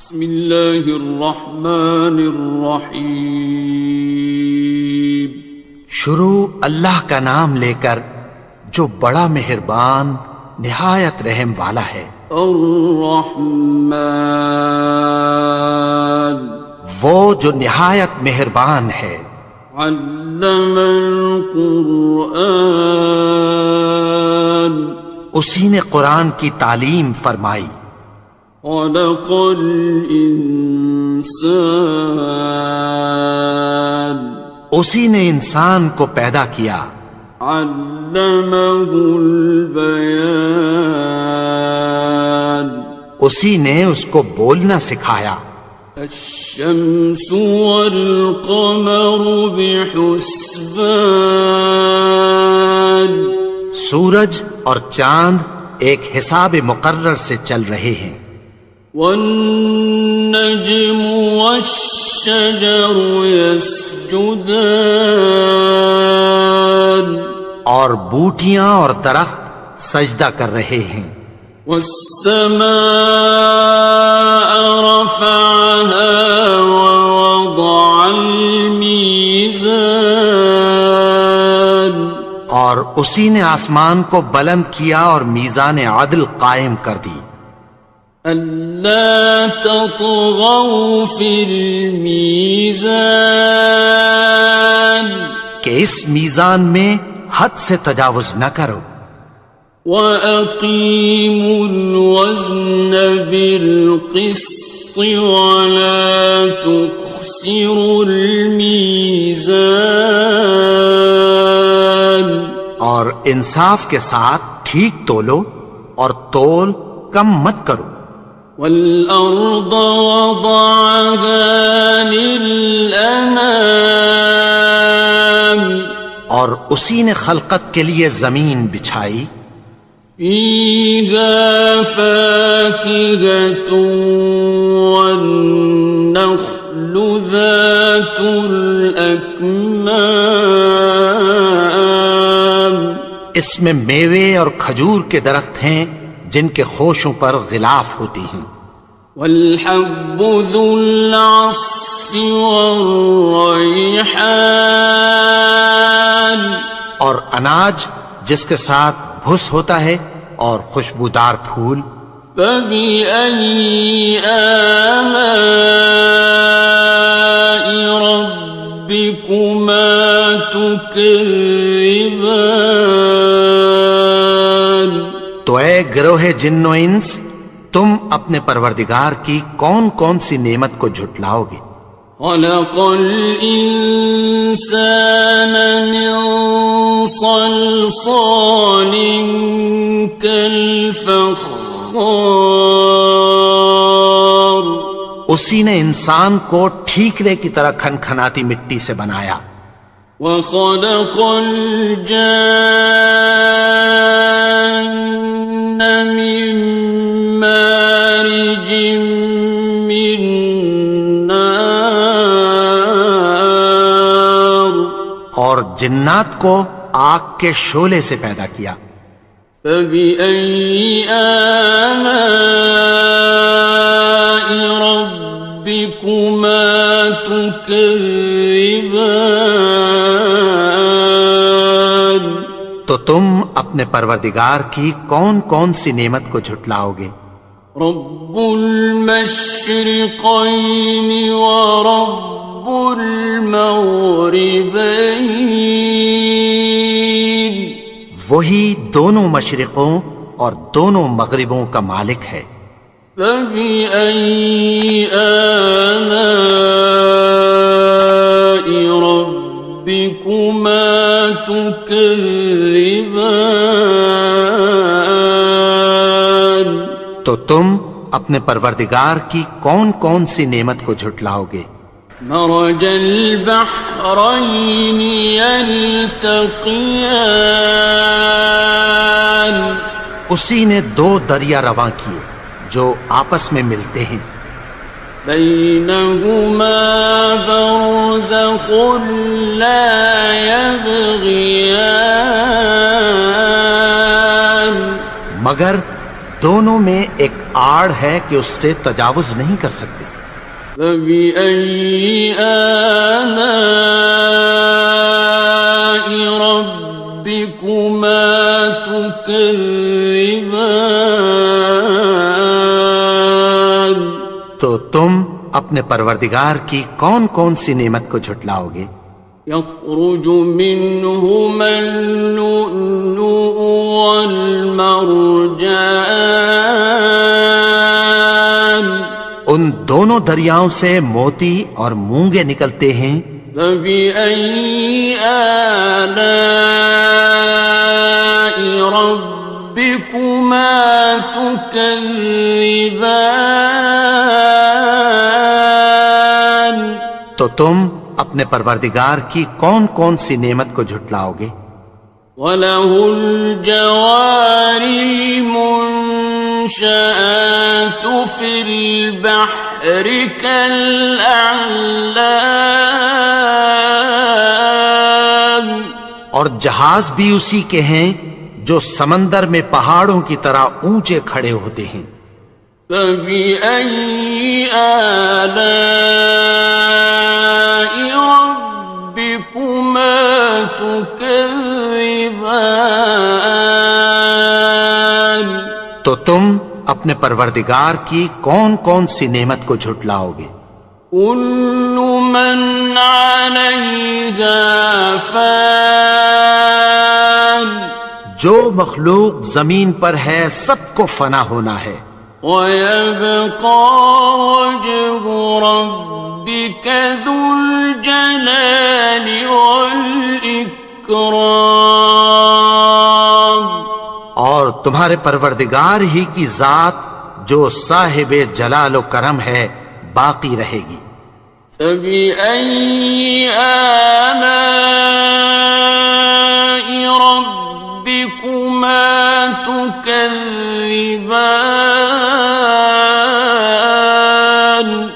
بسم اللہ الرحمن الرحیم. شروع اللہ کا نام لے کر جو بڑا مہربان نہایت رحم والا ہے. الرحمن وہ جو نہایت مہربان ہے. علم القرآن اسی نے قرآن کی تعلیم فرمائی. خلق الانسان اسی نے انسان کو پیدا کیا. علمہ البیان اسی نے اس کو بولنا سکھایا. الشمس والقمر بحسبان سورج اور چاند ایک حساب مقرر سے چل رہے ہیں. والنجم والشجر يسجدان اور بوٹیاں اور درخت سجدہ کر رہے ہیں. والسماء رفعها ووضع الميزان اور اسی نے آسمان کو بلند کیا اور میزان عدل قائم کر دی. ألا تطغوا في الميزان کہ اس میزان میں حد سے تجاوز نہ کرو. وَأَقِيمُوا الْوَزْنَ بِالْقِسْطِ وَلَا تُخْسِرُوا الْمِيزَانَ اور انصاف کے ساتھ ٹھیک تولو اور تول کم مت کرو. وَالْأَرْضَ وَضَعَهَا لِلْأَنَامِ اور اسی نے خلقت کے لیے زمین بچھائی. فِيهَا فَاكِهَةٌ وَالنَّخْلُ ذَاتُ الْأَكْمَامِ اس میں میوے اور کھجور کے درخت ہیں جن کے خوشوں پر غلاف ہوتی ہیں. وَالْحَبُّ ذُو الْعَصْفِ وَالرَّيْحَانِ اور اناج جس کے ساتھ بھس ہوتا ہے اور خوشبودار پھول. فَبِأَيِّ آلَاءِ رَبِّكُمَا تُكَذِّبَانِ تو اے گروہ جن و انس تم اپنے پروردگار کی کون کون سی نعمت کو جھٹلاؤ گے. خَلَقَ الْإِنسَانَ مِنْ صَلْصَالٍ كَالْفَخَّارِ اسی نے انسان کو ٹھیکرے کی طرح کھنکھناتی مٹی سے بنایا. وَخَلَقَ الْجَانَّ مِن مَّارِجٍ مِّن نَّارٍ اور جنات کو آگ کے شعلے سے پیدا کیا. فَبِأَيِّ آلَاءِ رَبِّكُمَا تُكَذِّبَانِ تو تم اپنے پروردگار کی کون کون سی نعمت کو جھٹلاؤ گے. رب المشرقین ورب المغربین وہی دونوں مشرقوں اور دونوں مغربوں کا مالک ہے. فَبِأَيِّ آلَاءِ رَبِّكُمَا تُكَذِّبَانِ تو تم اپنے پروردگار کی کون کون سی نعمت کو جھٹلاؤ گے. مرج البحرین یلتقیان اسی نے دو دریا رواں کیے جو آپس میں ملتے ہیں. بینہما برزخ لا یبغیان مگر دونوں میں ایک آڑ ہے کہ اس سے تجاوز نہیں کر سکتے. فبأي آلاء ربكما تكذبان. تو تم اپنے پروردگار کی کون کون سی نعمت کو جھٹلاؤ گے؟ يخرج منهما اللؤلؤ والمرجان. ان دونوں دریاؤں سے موتی اور مونگے نکلتے ہیں. فبأي آلاء ربكما تكذبان. تو تم اپنے پروردگار کی کون کون سی نعمت کو جھٹلاؤ گے؟ وَلَهُ الْجَوَارِ الْمُنشَآتُ فِي الْبَحْرِ كَالْأَعْلَامِ. اور جہاز بھی اسی کے ہیں جو سمندر میں پہاڑوں کی طرح اونچے کھڑے ہوتے ہیں. فَبِأَيِّ آلَاءِ رَبِّكُمَا تُكَذِّبَانِ. تو تم اپنے پروردگار کی کون کون سی نعمت کو جھٹلاؤ گے؟ كُلُّ مَنْ عَلَيْهَا فَانٍ. جو مخلوق زمین پر ہے سب کو فنا ہونا ہے. وَيَبْقَى وَجْهُ رَبِّكَ ذُو الْجَلَالِ وَالْإِكْرَامِ. اور تمہارے پروردگار ہی کی ذات جو صاحب جلال و کرم ہے باقی رہے گی. فَبِأَيِّ آلَاءِ رَبِّكُمَا تُكَذِّبَانِ.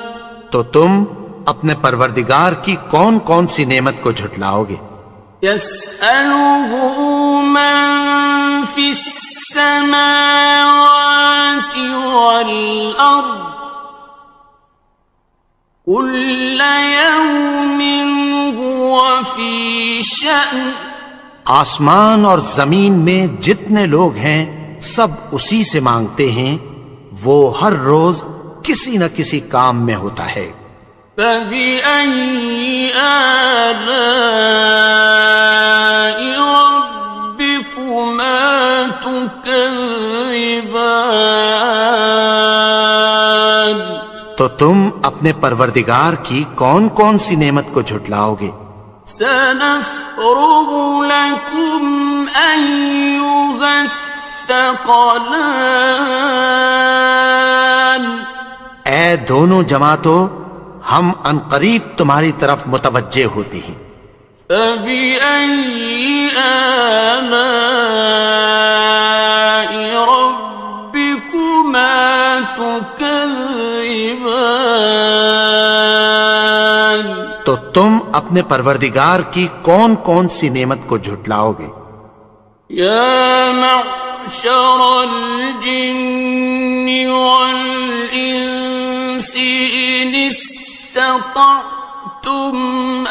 تو تم اپنے پروردگار کی کون کون سی نعمت کو جھٹلاؤ گے؟ يَسْأَلُهُ مَن فِي السَّمَاوَاتِ وَالْأَرْضِ كُلَّ يَوْمٍ هُوَ فِي شَأْنٍ. آسمان اور زمین میں جتنے لوگ ہیں سب اسی سے مانگتے ہیں، وہ ہر روز کسی نہ کسی کام میں ہوتا ہے. فَبِأَيِّ آلَاءِ رَبِّكُمَا تُكَذِّبَانِ. تو تم اپنے پروردگار کی کون کون سی نعمت کو جھٹلاؤ گے؟ سَنَفْرُغُ لَكُمْ أَيُّهَ الثَّقَلَانِ. اے دونوں جماعتوں، ہم عنقریب تمہاری طرف متوجہ ہوتے ہیں. فَبِأَيِّ آلَاءِ رَبِّكُمَا تُكَذِّبَانِ. تو تم اپنے پروردگار کی کون کون سی نعمت کو جھٹلاؤ گے؟ يَا مَعْشَرَ الْجِنِّ وَالْإِنسِ إِنِ اسْتَطَعْتُمْ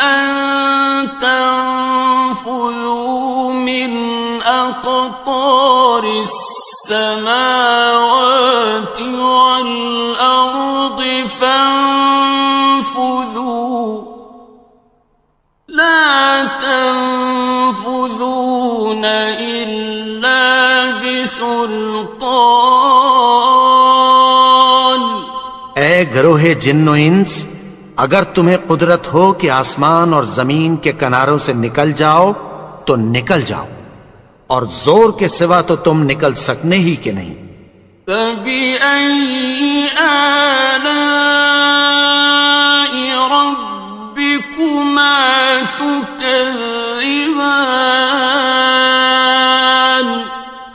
أَن تَنفُذُوا مِنْ أَقْطَارِ السَّمَاوَاتِ وَالْأَرْضِ فَانفُذُوا لَا تَنفُذُونَ إِلَّا بِسُلْطَانٍ. اے گروہ جن و انس، اگر تمہیں قدرت ہو کہ آسمان اور زمین کے کناروں سے نکل جاؤ تو نکل جاؤ، اور زور کے سوا تو تم نکل سکنے ہی کہ نہیں. فَبِأَيِّ آلَاءِ رَبِّكُمَا تُكَذِّبَانِ.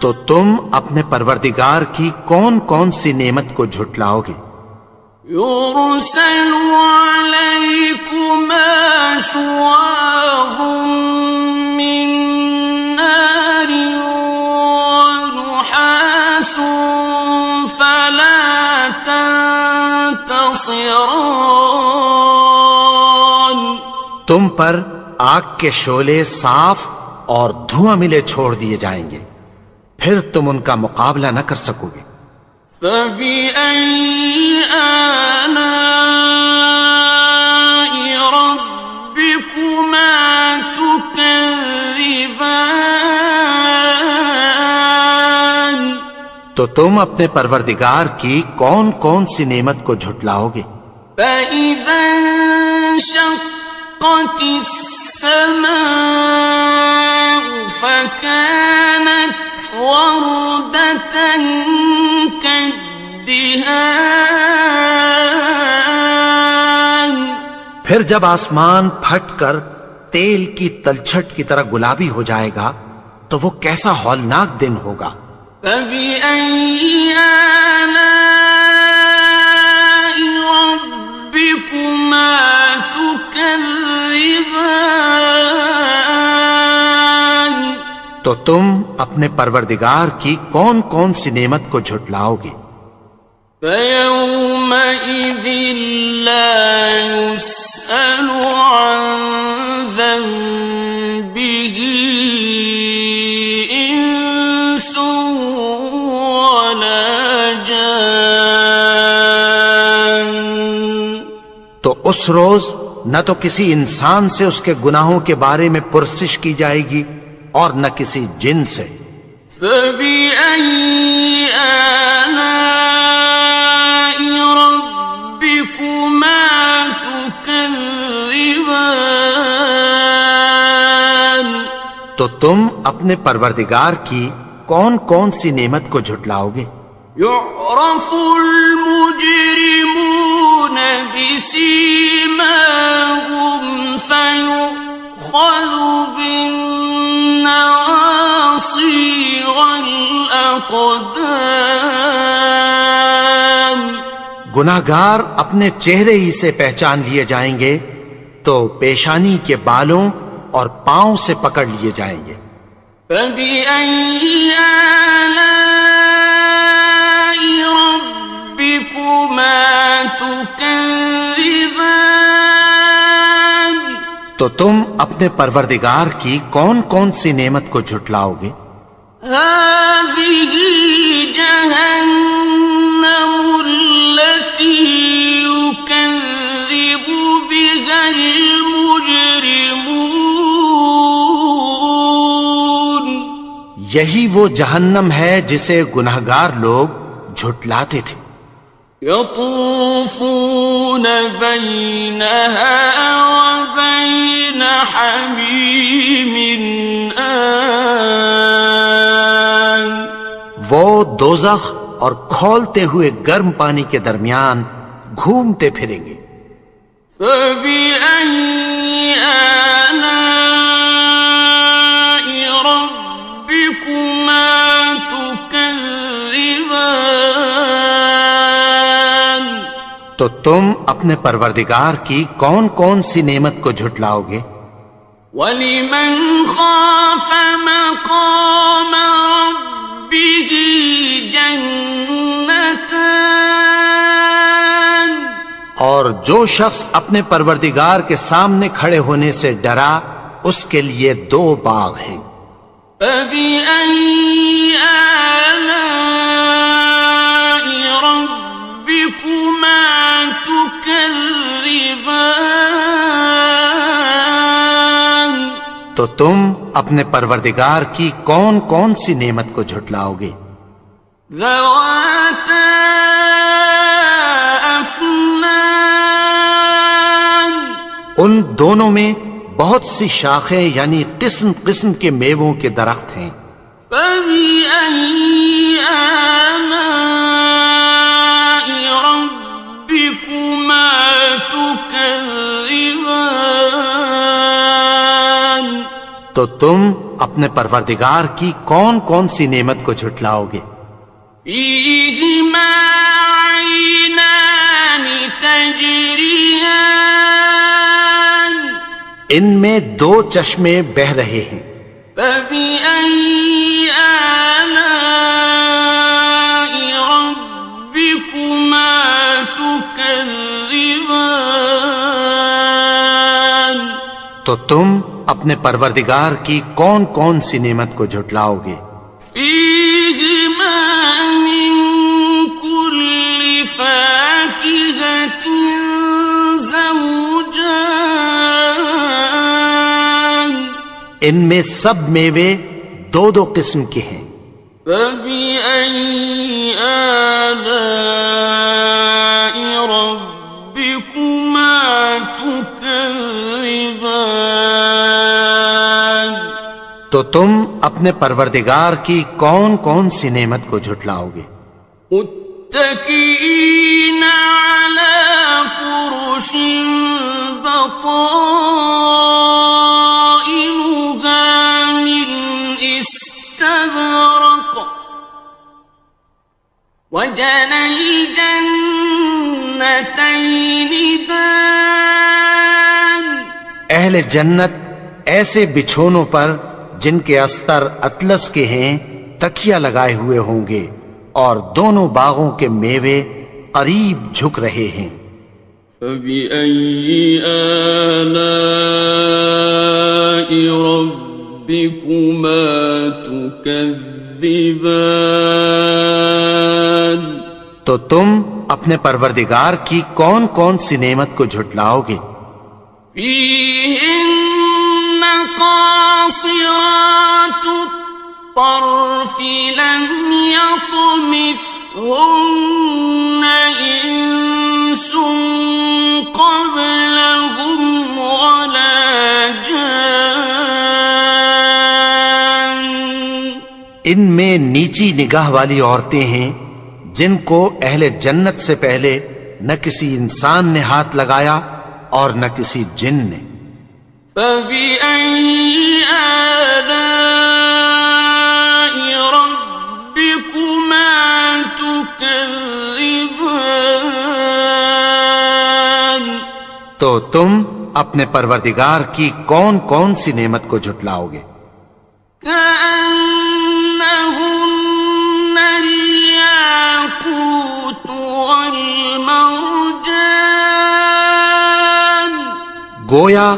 تو تم اپنے پروردگار کی کون کون سی نعمت کو جھٹلاؤ گے؟ يُرْسَلُ عَلَيْكُمَا شُوَاظٌ مِّن نَّارٍ وَنُحَاسٌ خاسران. تم پر آگ کے شعلے صاف اور دھواں ملے چھوڑ دیے جائیں گے، پھر تم ان کا مقابلہ نہ کر سکو گے۔ فَبِأَيِّ آلَاءِ رَبِّكُمَا تُكَذِّبَانِ. تو تم اپنے پروردگار کی کون کون سی نعمت کو جھٹلاؤ گے؟ فَإِذَا انشَقَّتِ السَّمَاءُ فَكَانَتْ وَرْدَةً كَالدِّهَانِ. پھر جب آسمان پھٹ کر تیل کی تلچھٹ کی طرح گلابی ہو جائے گا تو وہ کیسا ہولناک دن ہوگا۔ فَبِأَيِّ آلَاءِ رَبِّكُمَا تُكَذِّبَانِ. تو تم اپنے پروردگار کی کون کون سی نعمت کو جھٹلاؤ گے؟ فَيَوْمَئِذٍ لَا يُسْأَلُ عَنْ ذَنبِهِ إِنسٌ وَلَا جَانٌ. تو اس روز نہ تو کسی انسان سے اس کے گناہوں کے بارے میں پرسش کی جائے گی اور نہ کسی جن سے۔ فَبِأَيِّ آلَاءِ رَبِّكُمَا تُكَذِّبَانِ. تو تم اپنے پروردگار کی کون کون سی نعمت کو جھٹلاؤ گے؟ يُعْرَفُ الْمُجْرِمُونَ بِسِيمَاهُمْ فَيُؤْخَذُ بِالنَّوَاصِي وَالْأَقْدَامِ. گناہگار اپنے چہرے ہی سے پہچان لیے جائیں گے تو پیشانی کے بالوں اور پاؤں سے پکڑ لیے جائیں گے۔ فَبِأَيِّ آلَاءِ رَبِّكُمَا تُكَذِّبَانِ. تو تم اپنے پروردگار کی کون کون سی نعمت کو جھٹلاؤ گے؟ هَٰذِهِ جَهَنَّمُ الَّتِي يُكَذِّبُ بِهَا الْمُجْرِمُونَ. یہی وہ جہنم ہے جسے گناہگار لوگ جھٹلاتے تھے۔ يَطُوفُونَ بَيْنَهَا وَبَيْنَ حَمِيمٍ آنٍ. وہ دوزخ اور کھولتے ہوئے گرم پانی کے درمیان گھومتے پھریں گے۔ فَبِأَيِّ آلَاءِ رَبِّكُمَا تُكَذِّبَانِ. تو تم اپنے پروردگار کی کون کون سی نعمت کو جھٹلاؤ گے؟ وَلِمَنْ خَافَ مَقَامَ رَبِّهِ جَنَّتَانِ. اور جو شخص اپنے پروردگار کے سامنے کھڑے ہونے سے ڈرا اس کے لیے 2 باغ ہیں۔ فَبِأَيِّ آلَاءِ رَبِّكُمَا تُكَذِّبَانِ. تو تم اپنے پروردگار کی کون کون سی نعمت کو جھٹلاؤ گے؟ ذَوَاتَا أَفْنَانٍ. ان دونوں میں بہت سی شاخیں یعنی قسم قسم کے میووں کے درخت ہیں۔ فَبِأَيِّ آلَاءِ رَبِّكُمَا تُكَذِّبَانِ. تو تم اپنے پروردگار کی کون کون سی نعمت کو جھٹلاؤ گے؟ فِيهِمَا عَيْنَانِ تَجْرِيَانِ. ان میں 2 چشمے بہہ رہے ہیں۔ فَبِأَيِّ آلَاءِ رَبِّكُمَا تكذبان تو تم اپنے پروردگار کی کون کون سی نعمت کو جھٹلاؤ گے؟ فيهما من كل فاكهة زوجان ان میں سب میوے دو دو قسم کے ہیں۔ فبأي آلاء ربكما تكذبان تو تم اپنے پروردگار کی کون کون سی نعمت کو جھٹلاؤ گے؟ متكئين على فرش بطائنها من استبرق وجنى الجنتين دان اہل جنت ایسے بچھونوں پر جن کے استر اطلس کے ہیں تکیہ لگائے ہوئے ہوں گے، اور دونوں باغوں کے میوے قریب جھک رہے ہیں۔ فبأي آلاء ربكما تكذبان تو تم اپنے پروردگار کی کون کون سی نعمت کو جھٹلاؤ گے؟ فيهن قاصرات الطرف لم يطمثهن إنس قبلهم ولا جان ان میں نیچی نگاہ والی عورتیں ہیں جن کو اہل جنت سے پہلے نہ کسی انسان نے ہاتھ لگایا اور نہ کسی جن نے۔ فبأي آلاء ربكما تكذبان تو تم اپنے پروردگار کی کون کون سی نعمت کو جھٹلاؤ گے؟ كأنهن الياقوت والمرجان گویا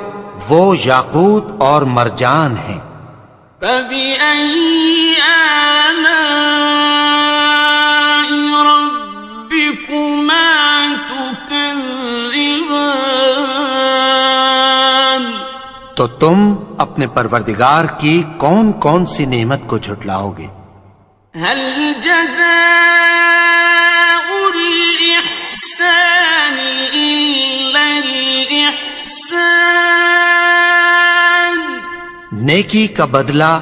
وہ یاقوت اور مرجان ہیں۔ فبأي آلاء ربكما تكذبان تو تم اپنے پروردگار کی کون کون سی نعمت کو جھٹلاؤ گے؟ هل جزاء الإحسان إلا الإحسان نیکی کا بدلہ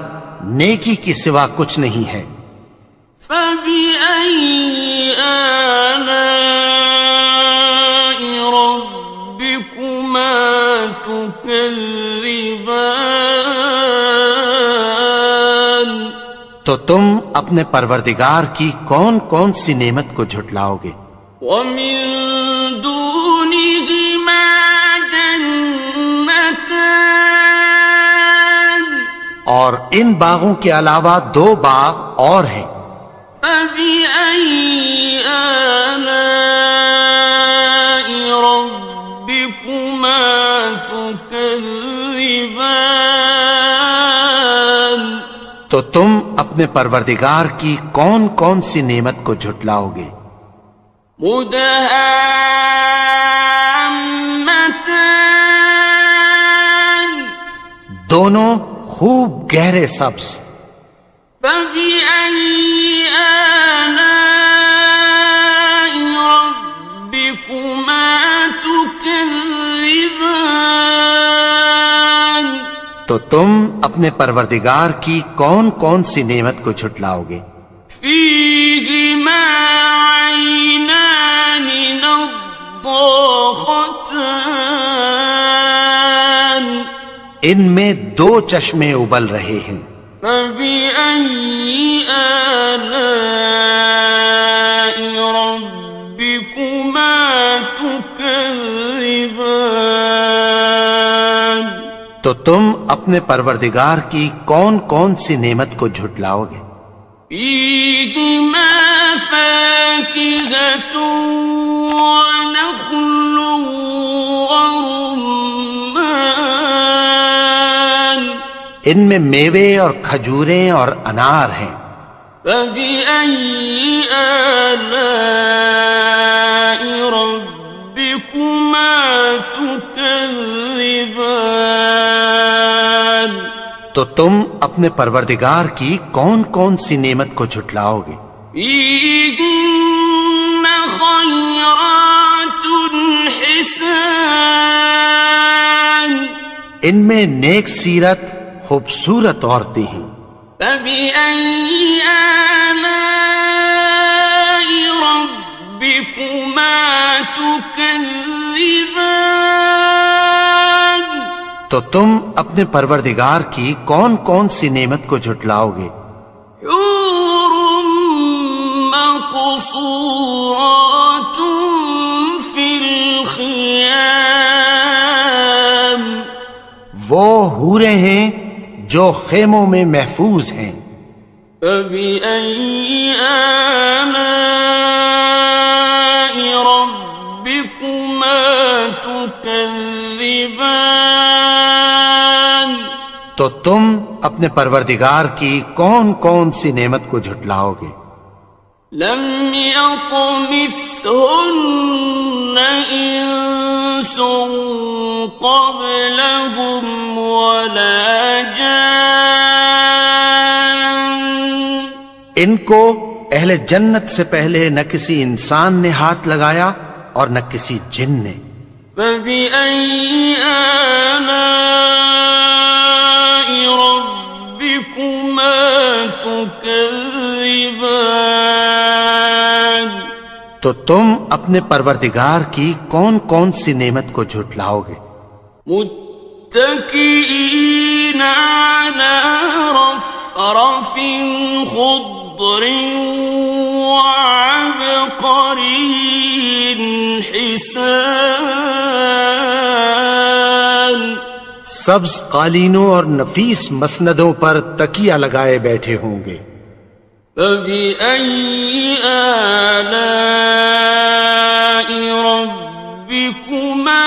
نیکی کی سوا کچھ نہیں ہے۔ فبأي آلاء ربكما تكذبان تو تم اپنے پروردگار کی کون کون سی نعمت کو جھٹلاؤ گے؟ ومن دونهما جنتان اور ان باغوں کے علاوہ دو باغ اور ہیں۔ فبأي آلاء ربكما تكذبان تو تم اپنے پروردگار کی کون کون سی نعمت کو جھٹلاؤ گے؟ مدهامتان دونوں خوب گہرے سبز۔ فبأي آلاء ربكما تكذبان تو تم اپنے پروردگار کی کون کون سی نعمت کو جھٹلاؤ گے؟ فيهما عينان نضاختان ان میں دو چشمے ابل رہے ہیں۔ فبأي آلاء ربكما تكذبان تو تم اپنے پروردگار کی کون کون سی نعمت کو جھٹلاؤ گے؟ فيهما فاكهة ونخل ورمان ان میں میوے اور کھجوریں اور انار ہیں. فبأي آلاء ربكما تكذبان تو تم اپنے پروردگار کی کون کون سی نعمت کو جھٹلاؤ گے؟ فيهن خيرات حسان ان میں نیک سیرت خوبصورت عورتیں ہیں. فبأي آلاء ربكما تكذبان تو تم اپنے پروردگار کی کون کون سی نعمت کو جھٹلاؤ گے؟ حور مقصورات في الخيام وہ حوریں ہیں جو خیموں میں محفوظ ہیں. فبأي آلاء ربكما تكذبان تو تم اپنے پروردگار کی کون کون سی نعمت کو جھٹلاؤ گے؟ لم يطمثهن إنس قبلهم ولا جان ان کو اہل جنت سے پہلے نہ کسی انسان نے ہاتھ لگایا اور نہ کسی جن نے. فبأي آلاء ربكما تكذبان تو تم اپنے پروردگار کی کون کون سی نعمت کو جھٹلاؤ گے؟ متكئين على رفرف خضر وعبقري حسان سبز قالینوں اور نفیس مسندوں پر تکیہ لگائے بیٹھے ہوں گے. فبأي آلاء ربكما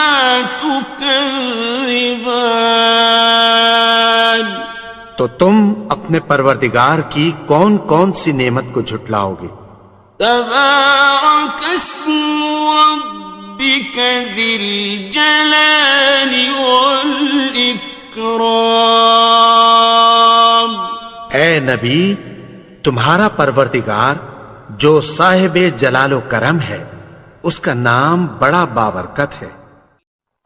تكذبان تو تم اپنے پروردگار کی کون کون سی نعمت کو جھٹلاؤ گے؟ تبارك اسم ربك ذي الجلال والإكرام اے نبی، تمہارا پروردگار جو صاحب جلال و کرم ہے اس کا نام بڑا بابرکت ہے.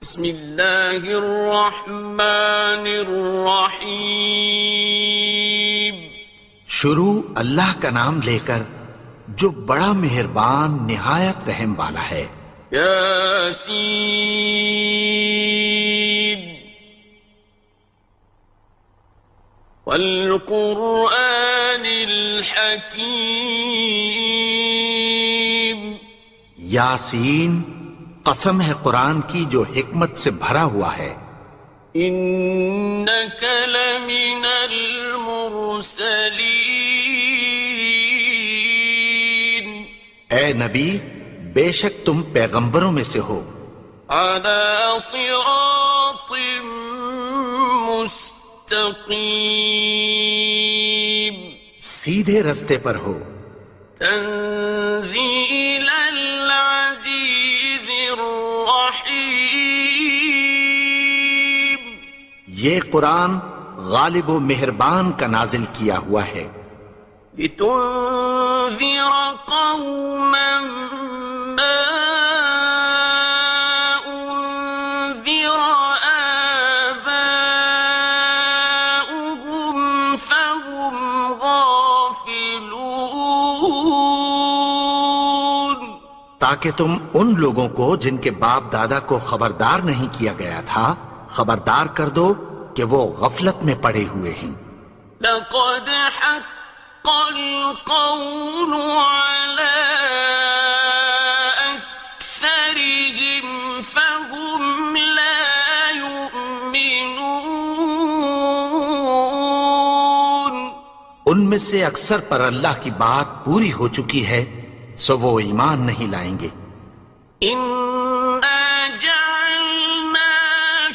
بسم اللہ الرحمن الرحیم شروع اللہ کا نام لے کر جو بڑا مہربان نہایت رحم والا ہے. یاسین والقرآن الحکیم یاسین، قسم ہے قرآن کی جو حکمت سے بھرا ہوا ہے. انک لمن المرسلین اے نبی، بے شک تم پیغمبروں میں سے ہو. علی صراط مستقیم سیدھے رستے پر ہو. تنزیل العزیز الرحیم یہ قرآن غالب و مہربان کا نازل کیا ہوا ہے. لتنذر قوما ما انذر آباؤهم فهم غافلون تاکہ تم ان لوگوں کو جن کے باپ دادا کو خبردار نہیں کیا گیا تھا خبردار کر دو کہ وہ غفلت میں پڑے ہوئے ہیں. لقد حق القول على أكثرهم فهم لا يؤمنون ان میں سے اکثر پر اللہ کی بات پوری ہو چکی ہے سو وہ ایمان نہیں لائیں گے۔ إنا جعلنا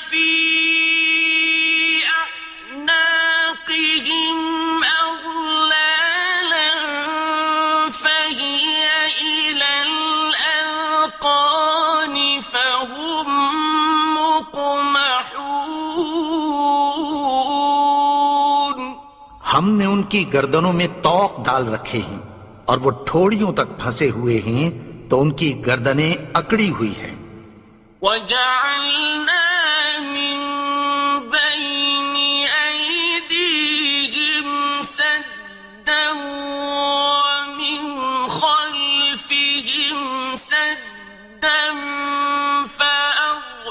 في أعناقهم أغلالا فهي إلى الأذقان فهم مقمحون۔ ہم نے ان کی گردنوں میں طوق ڈال رکھے ہیں اور وہ ٹھوڑیوں تک پھنسے ہوئے ہیں تو ان کی گردنیں اکڑی ہوئی ہیں۔ وَجَعَلْنَا مِن بَيْنِ أَيْدِيهِمْ سَدًّا وَمِنْ خَلْفِهِمْ سَدًّا فَأَغْشَيْنَاهُمْ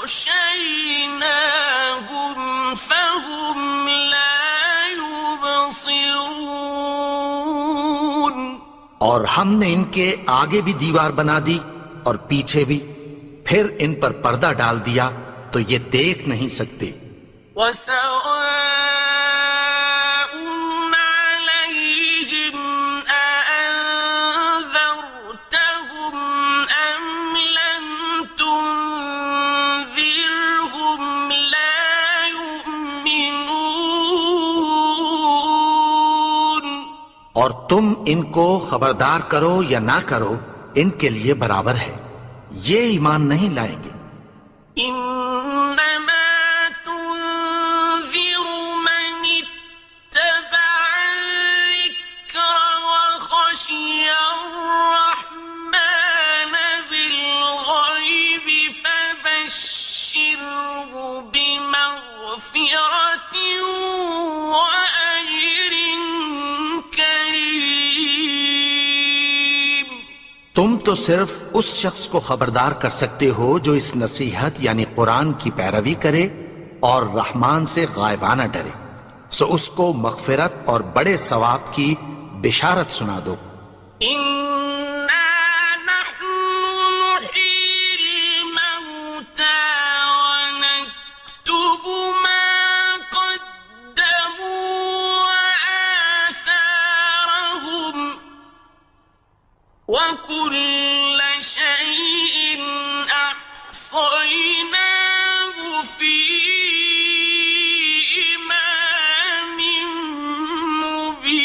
فَهُمْ لَا يُبْصِرُونَ۔ اور ہم نے ان کے آگے بھی دیوار بنا دی اور پیچھے بھی، پھر ان پر پردہ ڈال دیا تو یہ دیکھ نہیں سکتے۔ وَسَوَاءٌ عَلَيْهِمْ أَأَنذَرْتَهُمْ أَمْ لَمْ تُنذِرْهُمْ لَا يُؤْمِنُونَ۔ اور تم ان کو خبردار کرو یا نہ کرو ان کے لیے برابر ہے، یہ ایمان نہیں لائیں گے۔ إنما تنذر من اتبع الذكر وخشي الرحمن بالغيب فبشره بمغفرة وأجر كريم۔ تم تو صرف اس شخص کو خبردار کر سکتے ہو جو اس نصیحت یعنی قرآن کی پیروی کرے اور رحمان سے غائبانہ ڈرے، سو اس کو مغفرت اور بڑے ثواب کی بشارت سنا دو۔ إنا نحن نحيي الموتى ونكتب ما قدموا وآثارهم وكل شيء أحصيناه في إمام مبين۔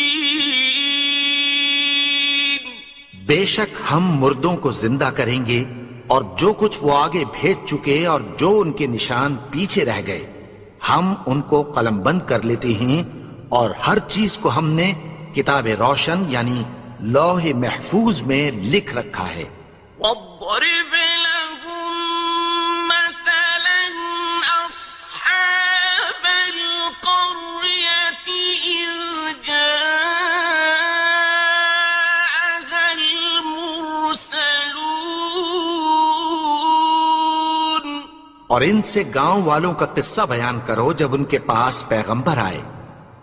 بے شک ہم مردوں کو زندہ کریں گے اور جو کچھ وہ آگے بھیج چکے اور جو ان کے نشان پیچھے رہ گئے ہم ان کو قلم بند کر لیتے ہیں، اور ہر چیز کو ہم نے کتاب روشن یعنی لوح محفوظ میں لکھ رکھا ہے۔ واضرب لهم مثلا أصحاب القرية إذ جاءها المرسلون۔ اور ان سے گاؤں والوں کا قصہ بیان کرو جب ان کے پاس پیغمبر آئے۔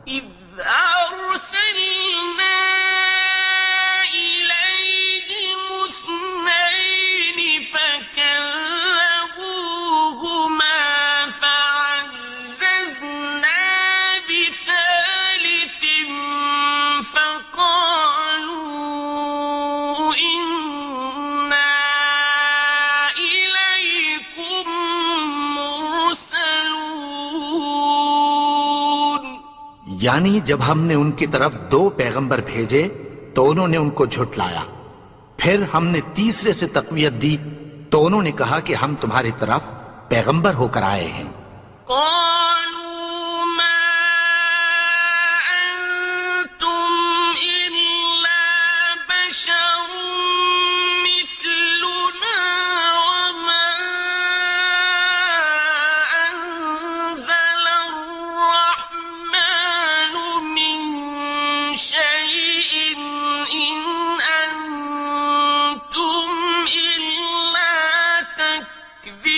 إذ أرسلنا إليهم اثنين فكذبوهما فعززنا بثالث فقالوا إنا إليكم مرسلون۔ یعنی جب ہم نے ان کی طرف 2 پیغمبر بھیجے تو انہوں نے ان کو جھٹلایا، پھر ہم نے تیسرے سے تقویت دی تو انہوں نے کہا کہ ہم تمہاری طرف پیغمبر ہو کر آئے ہیں۔ قالوا ما أنتم إلا بشر مثلنا وما أنزل الرحمن من شيء إن أنتم إلا تكذبون۔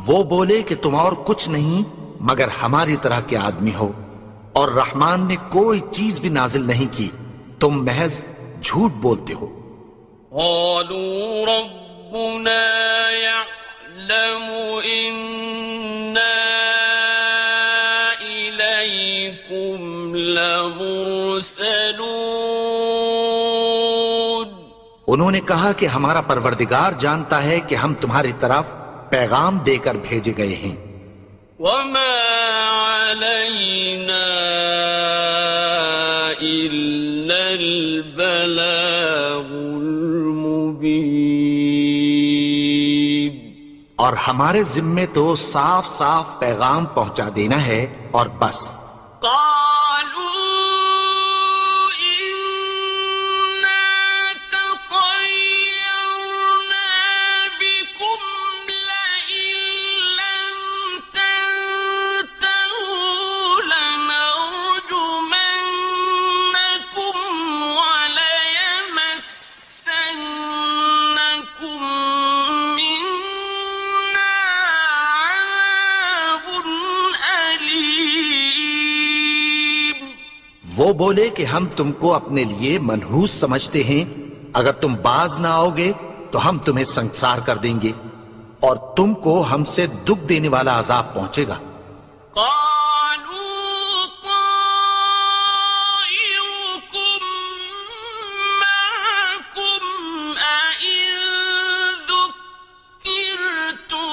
وہ بولے کہ تم اور کچھ نہیں مگر ہماری طرح کے آدمی ہو، اور رحمان نے کوئی چیز بھی نازل نہیں کی، تم محض جھوٹ بولتے ہو۔ قالوا ربنا يعلم إنا إليكم لمرسلون انہوں نے کہا کہ ہمارا پروردگار جانتا ہے کہ ہم تمہاری طرف پیغام دے کر بھیجے گئے ہیں، وما علينا إلا البلاغ المبين، اور ہمارے ذمے تو صاف صاف پیغام پہنچا دینا ہے اور بس۔ قالوا إنا تطيرنا بكم لئن لم تنتهوا لنرجمنكم وليمسنكم منا عذاب أليم۔ وہ بولے کہ ہم تم کو اپنے لیے منحوس سمجھتے ہیں، اگر تم باز نہ آؤ گے تو ہم تمہیں سنگسار کر دیں گے اور تم کو ہم سے دکھ دینے والا عذاب پہنچے گا۔ قالوا طائركم معكم أئن ذكرتم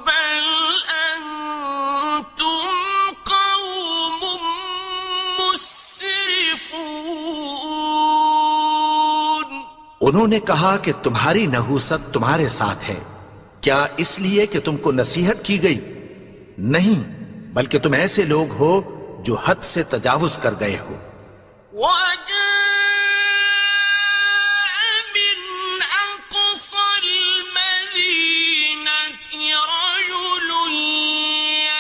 بل أنتم قوم مسرفون۔ انہوں نے کہا کہ تمہاری نحوست تمہارے ساتھ ہے، کیا اس لیے کہ تم کو نصیحت کی گئی؟ نہیں، بلکہ تم ایسے لوگ ہو جو حد سے تجاوز کر گئے ہو۔ وجاء من أقصى المدينة رجل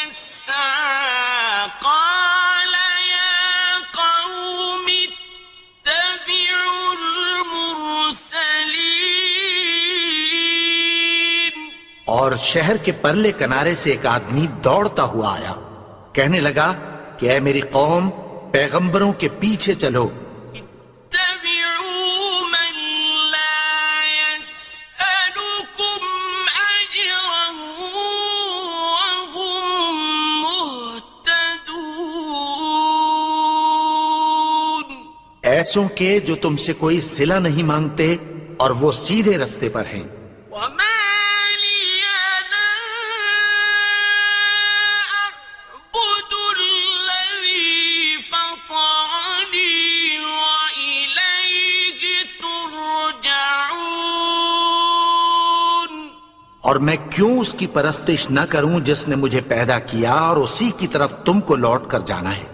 يسعى قال يا قوم اتبعوا المرسلين۔ اور شہر کے پرلے کنارے سے ایک آدمی دوڑتا ہوا آیا، کہنے لگا کہ اے میری قوم، پیغمبروں کے پیچھے چلو، اتبعوا من لا يسألكم أجرا وهم مهتدون۔ ایسوں کے جو تم سے کوئی صلہ نہیں مانگتے اور وہ سیدھے رستے پر ہیں۔ وما لي لا أعبد الذي فطرني وإليه ترجعون۔ اور میں کیوں اس کی پرستش نہ کروں جس نے مجھے پیدا کیا اور اسی کی طرف تم کو لوٹ کر جانا ہے۔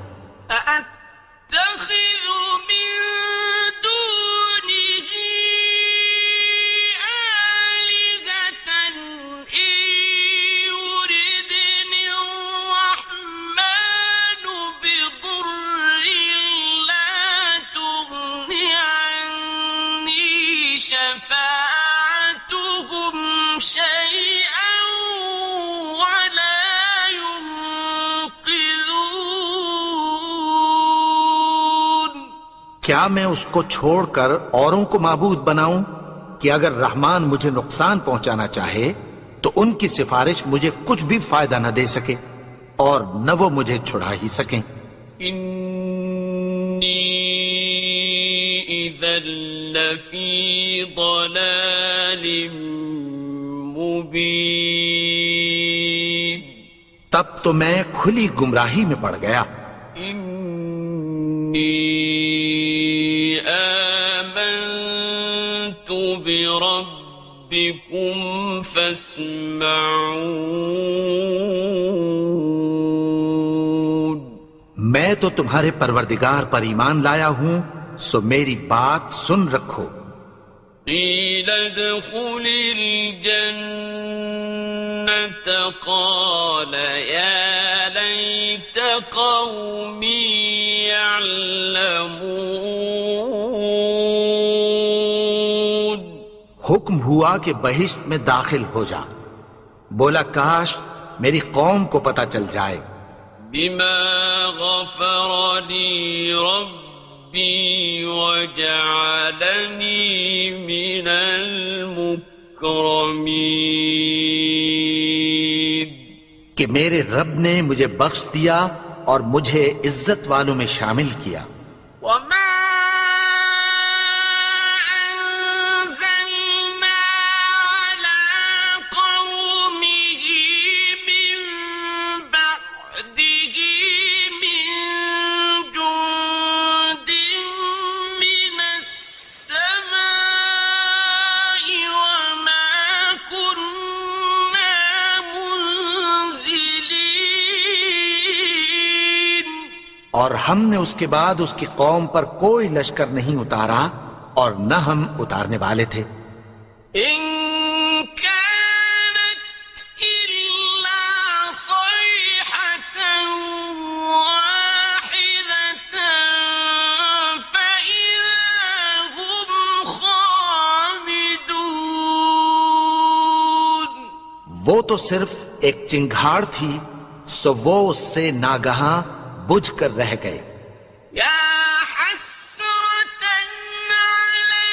أأتخذ من دونه آلهة إن يردني الرحمن بضر لا تغن عني شفاعتهم شيئا ولا ينقذون۔ کیا میں اس کو چھوڑ کر اوروں کو معبود بناؤں کہ اگر رحمان مجھے نقصان پہنچانا چاہے تو ان کی سفارش مجھے کچھ بھی فائدہ نہ دے سکے اور نہ وہ مجھے چھڑا ہی سکیں۔ إني إذا لفي ضلال مبين۔ تب تو میں کھلی گمراہی میں پڑ گیا۔ إني آمنت بربكم فاسمعون۔ میں تو تمہارے پروردگار پر ایمان لایا ہوں، سو میری بات سن رکھو۔ قيل ادخل الجنة قال يا ليت قومي يعلمون۔ حکم ہوا کہ بہشت میں داخل ہو جا، بولا کاش میری قوم کو پتہ چل جائے۔ بما غفر لي ربي وجعلني من المكرمين۔ کہ میرے رب نے مجھے بخش دیا اور مجھے عزت والوں میں شامل کیا۔ وما اور ہم نے اس کے بعد اس کی قوم پر کوئی لشکر نہیں اتارا اور نہ ہم اتارنے والے تھے. إن كانت إلا صيحة واحدة فإذا هم خامدون. وہ تو صرف ایک چنگھاڑ تھی، سو وہ اس سے ناگہاں بجھ کر رہ گئے. يا حسرة على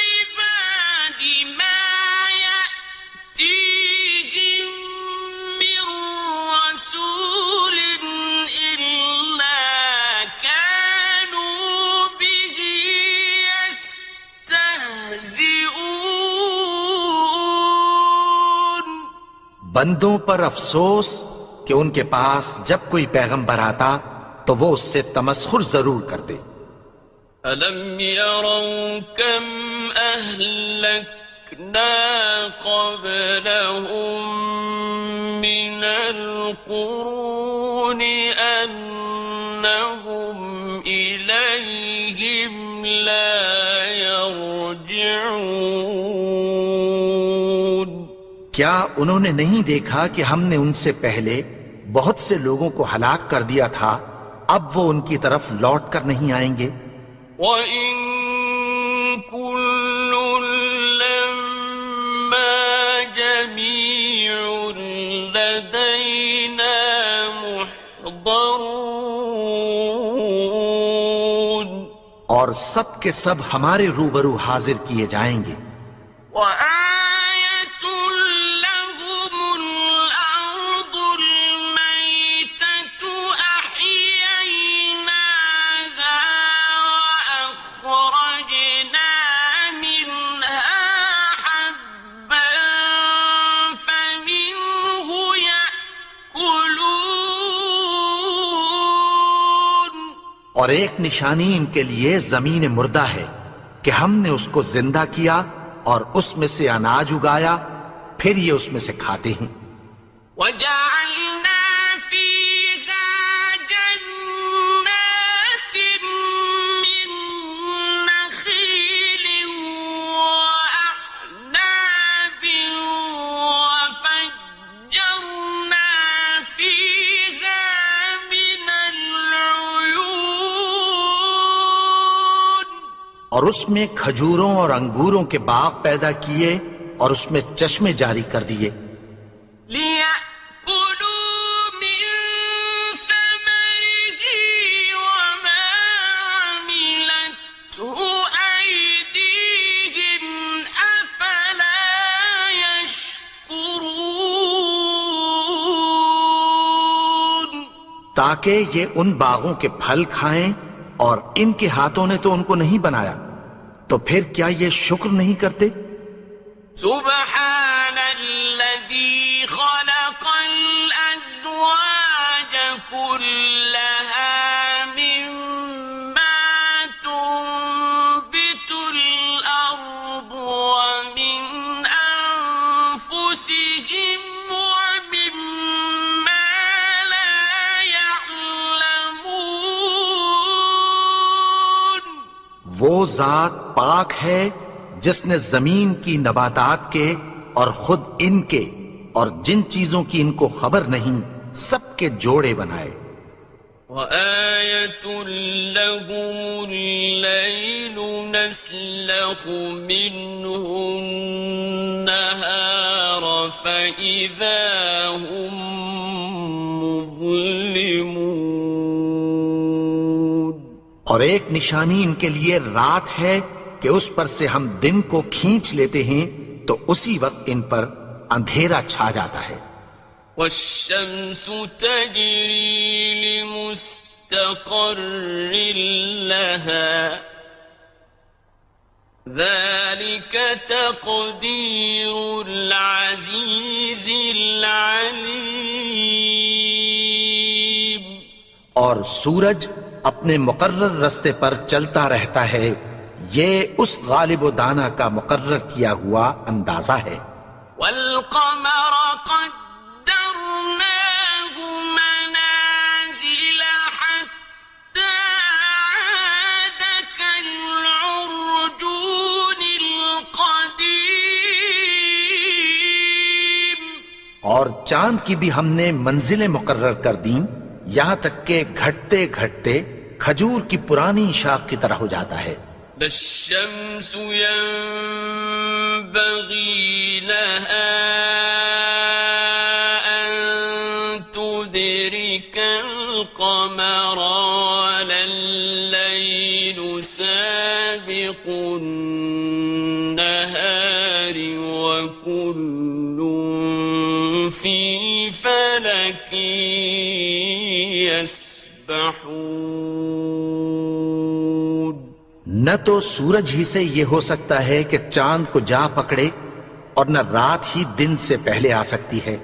العباد ما يأتيهم من رسول إلا كانوا به يستهزئون. بندوں پر افسوس کہ ان کے پاس جب کوئی پیغمبر آتا تو وہ اس سے تمسخر ضرور کرتے. ألم يروا كم أهلكنا قبلهم من القرون أنهم إليهم لا يرجعون. کیا انہوں نے نہیں دیکھا کہ ہم نے ان سے پہلے بہت سے لوگوں کو ہلاک کر دیا تھا، اب وہ ان کی طرف لوٹ کر نہیں آئیں گے. وَإِن كُلٌّ لَّمَّا جَمِيعٌ لَّدَيْنَا مُحْضَرُونَ. اور سب کے سب ہمارے روبرو حاضر کیے جائیں گے. وَآيَةٌ لَّهُمُ الْأَرْضُ الْمَيْتَةُ أَحْيَيْنَاهَا وَأَخْرَجْنَا مِنْهَا حَبًّا فَمِنْهُ يَأْكُلُونَ. اور ایک نشانی ان کے لیے زمین مردہ ہے کہ ہم نے اس کو زندہ کیا اور اس میں سے اناج اگایا، پھر یہ اس میں سے کھاتے ہیں. وَجَعَلْنَا فِيهَا جَنَّاتٍ مِّن نَّخِيلٍ وَأَعْنَابٍ وَفَجَّرْنَا فِيهَا مِنَ الْعُيُونِ. اور اس میں کھجوروں اور انگوروں کے باغ پیدا کیے اور اس میں چشمے جاری کر دیے. لِيَأْكُلُوا مِن ثَمَرِهِ وَمَا عَمِلَتْهُ أَيْدِيهِمْ أَفَلَا يَشْكُرُونَ. تاکہ یہ ان باغوں کے پھل کھائیں، اور ان کے ہاتھوں نے تو ان کو نہیں بنایا، تو پھر کیا یہ شکر نہیں کرتے؟ سبحان الذي خلق الأزواج كلها مما تنبت الأرض ومن أنفسهم ومما لا يعلمون. وہ ذات پاک ہے جس نے زمین کی نباتات کے اور خود ان کے اور جن چیزوں کی ان کو خبر نہیں سب کے جوڑے بنائے. وَآيَةٌ لَّهُمُ اللَّيْلُ نَسْلَخُ مِنْهُ النَّهَارَ فَإِذَا هُم مُظْلِمُونَ. اور ایک نشانی ان کے لیے رات ہے کہ اس پر سے ہم دن کو کھینچ لیتے ہیں تو اسی وقت ان پر اندھیرا چھا جاتا ہے. وَالشَّمْسُ تَجْرِي لِمُسْتَقَرٍّ لَهَا ذَلِكَ تَقْدِيرُ الْعَزِيزِ الْعَلِيمِ. اور سورج اپنے مقرر رستے پر چلتا رہتا ہے، یہ اس غالب و دانا کا مقرر کیا ہوا اندازہ ہے. وَالْقَمَرَ قَدَّرْنَاهُ مَنَازِلَ حَتَّى اور چاند کی بھی ہم نے منزلیں مقرر کر دیں، یہاں تک کہ گھٹتے گھٹتے کھجور کی پرانی شاخ کی طرح ہو جاتا ہے۔ لا الشمس ينبغي لها أن تدرك القمر ولا الليل سابق النهار وكل في فلك يسبحون۔ نہ تو سورج ہی سے یہ ہو سکتا ہے کہ چاند کو جا پکڑے، اور نہ رات ہی دن سے پہلے آ سکتی ہے،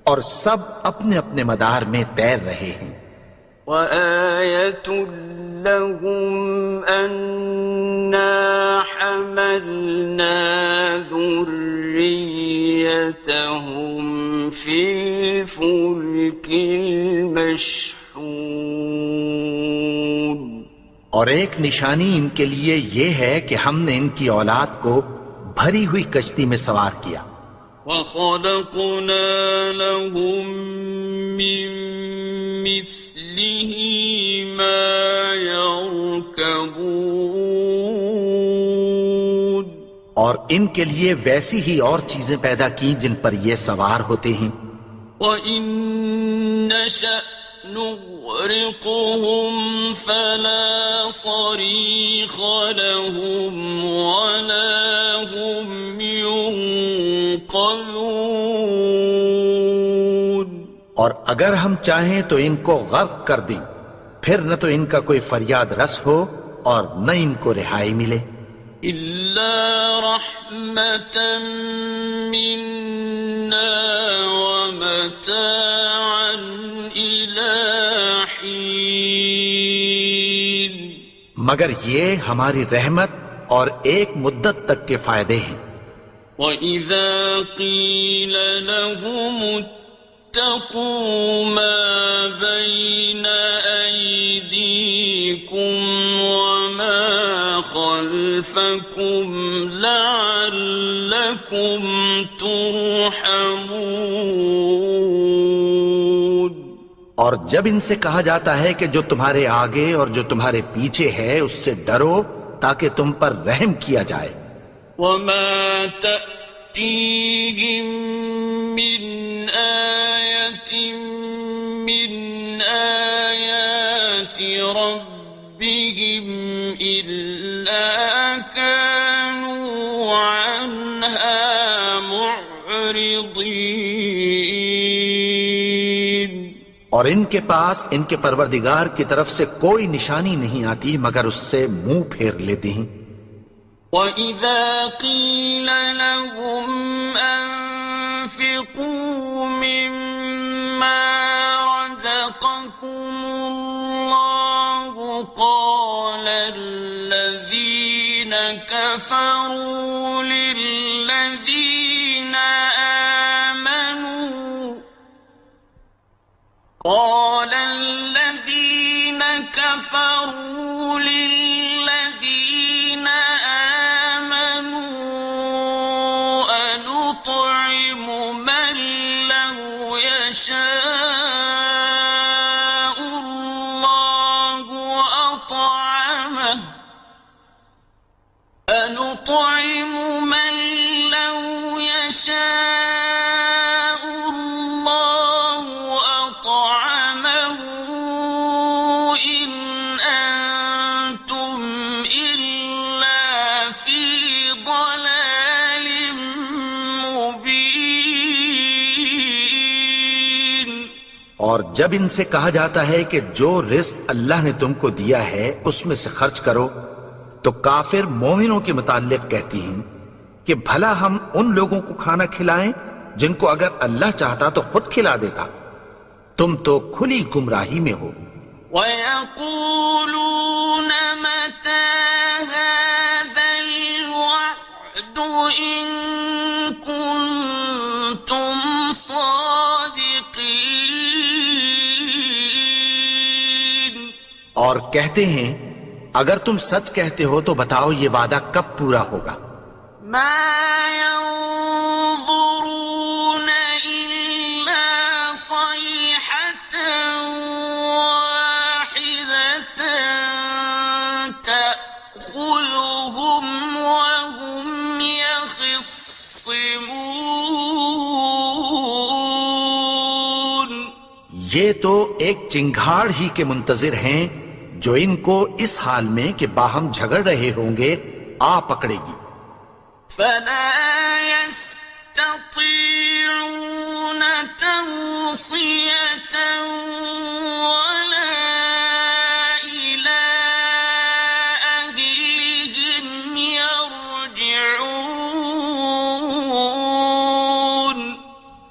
اور سب اپنے اپنے مدار میں تیر رہے ہیں۔ وَآيَةٌ لَهُمْ أَنَّا حَمَلْنَا ذُرِّيَّتَهُمْ فِي الْفُلْكِ الْمَشْحُونِ۔ اور ایک نشانی ان کے لیے یہ ہے کہ ہم نے ان کی اولاد کو بھری ہوئی کشتی میں سوار کیا۔ وَخَلَقْنَا لَهُم مِّن مِّثْلِهِ مَا يَرْكَبُونَ۔ اور ان کے لیے ویسی ہی اور چیزیں پیدا کی جن پر یہ سوار ہوتے ہیں۔ وَإِن نَّشَأْ نُغْرِقْهُمْ فَلَا صَرِيخَ لَهُمْ وَلَا هُمْ يُنقَذُونَ۔ اور اگر ہم چاہیں تو ان کو غرق کر دیں، پھر نہ تو ان کا کوئی فریاد رس ہو اور نہ ان کو رہائی ملے۔ إِلَّا رَحْمَةً مِّنَّا وَمَتَاعًا إِلَىٰ حِينٍ۔ مگر یہ ہماری رحمت اور ایک مدت تک کے فائدے ہیں۔ وَإِذَا قِيلَ لَهُمُ اتَّقُوا مَا بَيْنَ أَيْدِيكُمْ وَمَا خَلْفَكُمْ لَعَلَّكُمْ تُرْحَمُونَ۔ اور جب ان سے کہا جاتا ہے کہ جو تمہارے آگے اور جو تمہارے پیچھے ہے اس سے ڈرو تاکہ تم پر رحم کیا جائے۔ وَمَا تَأْتِيهِم مِّنْ آيَةٍ مِّنْ آيَاتِ رَبِّهِمْ إِلَّا كَانُوا عَنْهَا مُعْرِضِينَ۔ اور ان کے پاس ان کے پروردگار کی طرف سے کوئی نشانی نہیں آتی مگر اس سے منہ پھیر لیتے ہیں۔ وَإِذَا قِيلَ لَهُمْ أَنفِقُوا مِمَّا رَزَقَكُمُ اللَّهُ قَالَ الَّذِينَ كَفَرُوا لِلَّذِينَ آمَنُوا أَنُطْعِمُ مَن لَّوْ يَشَاءُ اللَّهُ أَطْعَمَهُ أَنُطْعِمُ مَن لَّوْ يَشَاءُ اللَّهُ أَطْعَمَهُ إِنْ أَنتُمْ إِلَّا فِي ضَلَالٍ مُّبِينٍ۔ اور جب ان سے کہا جاتا ہے کہ جو رزق اللہ نے تم کو دیا ہے اس میں سے خرچ کرو، تو کافر مومنوں کے متعلق کہتی ہیں کہ بھلا ہم ان لوگوں کو کھانا کھلائیں جن کو اگر اللہ چاہتا تو خود کھلا دیتا، تم تو کھلی گمراہی میں ہو۔ وَيَقُولُونَ مَتَىٰ هَٰذَا الْوَعْدُ إِن كُنتُمْ صَادِقِينَ۔ اور کہتے ہیں اگر تم سچ کہتے ہو تو بتاؤ یہ وعدہ کب پورا ہوگا۔ مَا يَنظُرُونَ إِلَّا يخصمون یہ تو ایک چنگھاڑ ہی کے منتظر ہیں جو ان کو اس حال میں کہ باہم جھگڑ رہے ہوں گے آ پکڑے گی. فلا يستطيعون توصية ولا إلى أهلهم يرجعون.